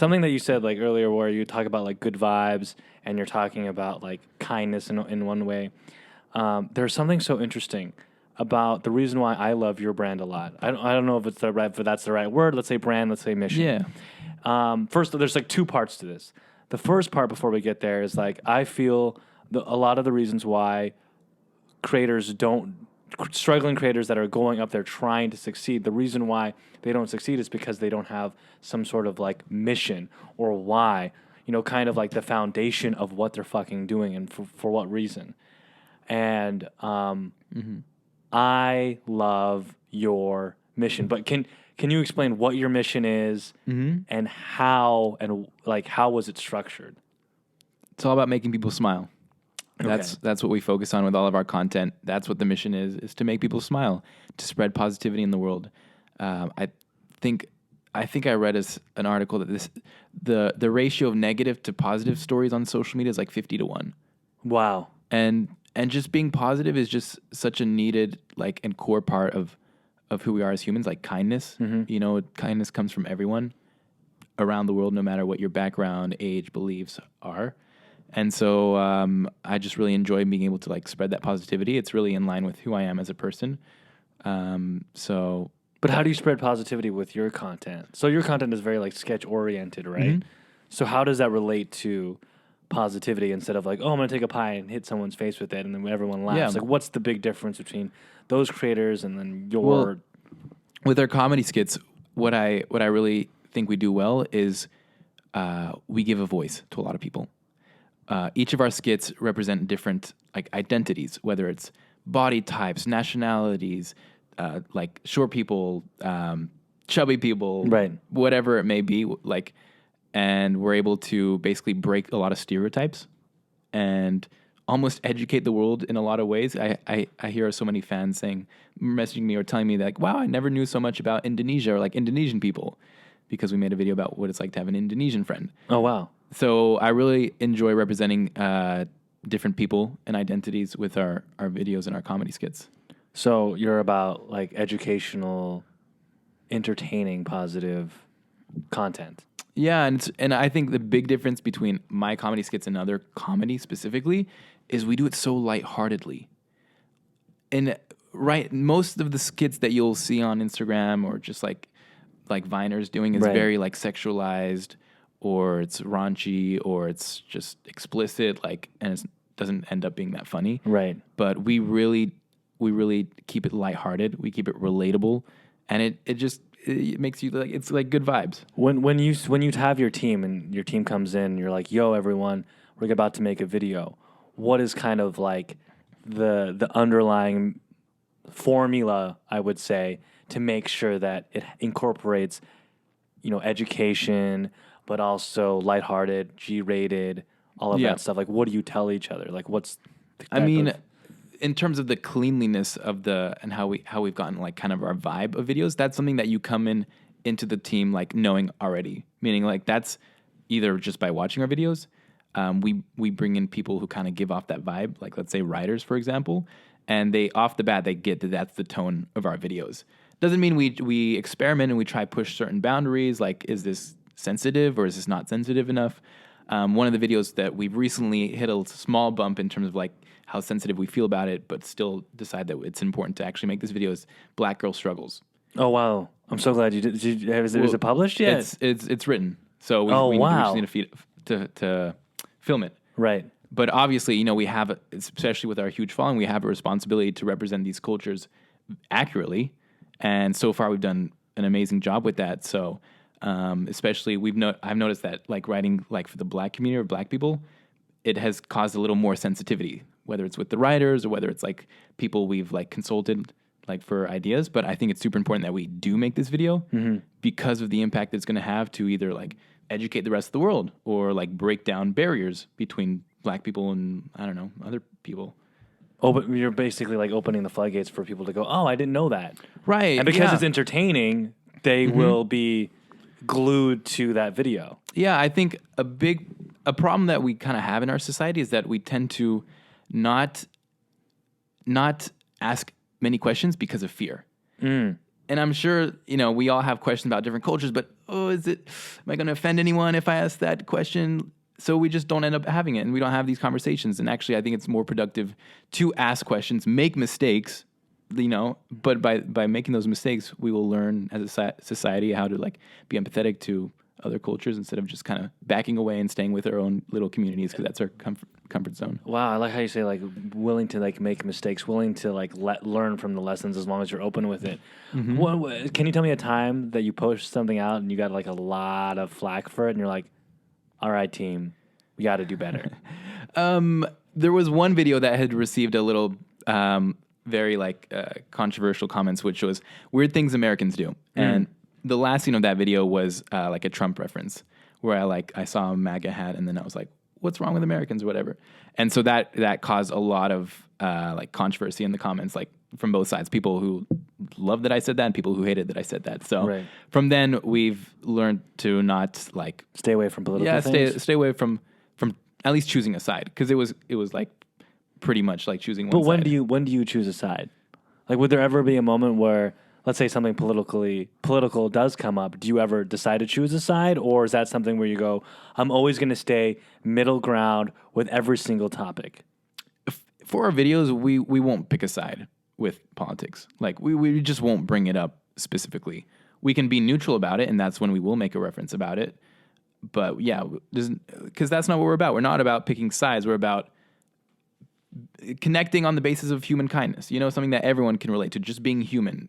something that you said like earlier where you talk about like good vibes and you're talking about like kindness in one way. There's something so interesting about the reason why I love your brand a lot. I don't know if that's the right word. Let's say brand, let's say mission. Yeah. First, there's like two parts to this. The first part before we get there is like I feel a lot of the reasons why struggling creators that are going up there trying to succeed, the reason why they don't succeed is because they don't have some sort of like mission or why, kind of like the foundation of what they're fucking doing and for what reason. And I love your mission, but can you explain what your mission is and how was it structured? It's all about making people smile. Okay. That's what we focus on with all of our content. That's what the mission is to make people smile, to spread positivity in the world. I think I read an article that the ratio of negative to positive stories on social media is like 50-1. Wow. And just being positive is just such a needed like and core part of who we are as humans, like kindness. Kindness comes from everyone around the world, no matter what your background, age, beliefs are. And so I just really enjoy being able to like spread that positivity. It's really in line with who I am as a person. But how do you spread positivity with your content? So your content is very like sketch oriented, right? Mm-hmm. So how does that relate to positivity instead of like, oh, I'm going to take a pie and hit someone's face with it and then everyone laughs? Yeah. Like what's the big difference between those creators and then your... Well, with our comedy skits, what I really think we do well is we give a voice to a lot of people. Each of our skits represent different like identities, whether it's body types, nationalities, like short people, chubby people, right, whatever it may be. Like, and we're able to basically break a lot of stereotypes and almost educate the world in a lot of ways. I hear so many fans messaging me or telling me that, like, wow, I never knew so much about Indonesia or like Indonesian people because we made a video about what it's like to have an Indonesian friend. Oh, wow. So I really enjoy representing different people and identities with our videos and our comedy skits. So you're about like educational, entertaining, positive content. Yeah, and I think the big difference between my comedy skits and other comedy specifically is we do it so lightheartedly. And most of the skits that you'll see on Instagram or just like Viners doing is very like sexualized, or it's raunchy, or it's just explicit, and it doesn't end up being that funny. Right. But we really keep it lighthearted. We keep it relatable, and it makes you like, it's like good vibes. When you have your team and your team comes in, and you're like, yo, everyone, we're about to make a video. What is kind of like the underlying formula, I would say, to make sure that it incorporates, education, but also lighthearted, G-rated, all of that stuff? Like, what do you tell each other? Like, what's the in terms of the cleanliness of and how we've gotten like kind of our vibe of videos, that's something that you come into the team like knowing already. Meaning like that's either just by watching our videos. We bring in people who kind of give off that vibe, like let's say writers, for example, and they off the bat they get that's the tone of our videos. Doesn't mean we experiment and we try push certain boundaries. Like, is this sensitive or is this not sensitive enough? One of the videos that we've recently hit a small bump in terms of like how sensitive we feel about it, but still decide that it's important to actually make this video is Black Girl Struggles. Oh, wow. I'm so glad you did. Is it published yet? It's written. So we just need to film it. Right. But obviously, we have, especially with our huge following, we have a responsibility to represent these cultures accurately. And so far we've done an amazing job with that. So especially I've noticed that like writing like for the Black community or Black people, it has caused a little more sensitivity, whether it's with the writers or whether it's like people we've like consulted like for ideas. But I think it's super important that we do make this video because of the impact it's going to have to either like educate the rest of the world or like break down barriers between Black people and, I don't know, other people. Oh, but you're basically like opening the floodgates for people to go, oh, I didn't know that. Right. And because it's entertaining, they will be glued to that video. Yeah, I think a problem that we kind of have in our society is that we tend to not ask many questions because of fear. And I'm sure, we all have questions about different cultures, but oh, am I going to offend anyone if I ask that question? So we just don't end up having it, and we don't have these conversations. And actually, I think it's more productive to ask questions, make mistakes, but by making those mistakes, we will learn as a society how to like be empathetic to other cultures instead of just kind of backing away and staying with our own little communities because that's our comfort zone. Wow, I like how you say like willing to like make mistakes, willing to like learn from the lessons as long as you're open with it. Mm-hmm. Can you tell me a time that you posted something out and you got like a lot of flack for it and you're like, all right, team, we got to do better? There was one video that had received a little very like controversial comments, which was weird things Americans do. And the last scene of that video was like a Trump reference where I saw a MAGA hat and then I was like, what's wrong with Americans or whatever. And so that caused a lot of like controversy in the comments, like from both sides, people who loved that I said that and people who hated that I said that. So from then we've learned to not like stay away from political things. Stay away from at least choosing a side. Cause it was like pretty much like choosing one But side. when do you choose a side? Like, would there ever be a moment where, let's say something political does come up, do you ever decide to choose a side? Or is that something where you go, I'm always going to stay middle ground with every single topic? For our videos, we won't pick a side with politics. Like, we just won't bring it up specifically. We can be neutral about it, and that's when we will make a reference about it. But yeah, because that's not what we're about. We're not about picking sides. We're about connecting on the basis of human kindness. Something that everyone can relate to, just being human.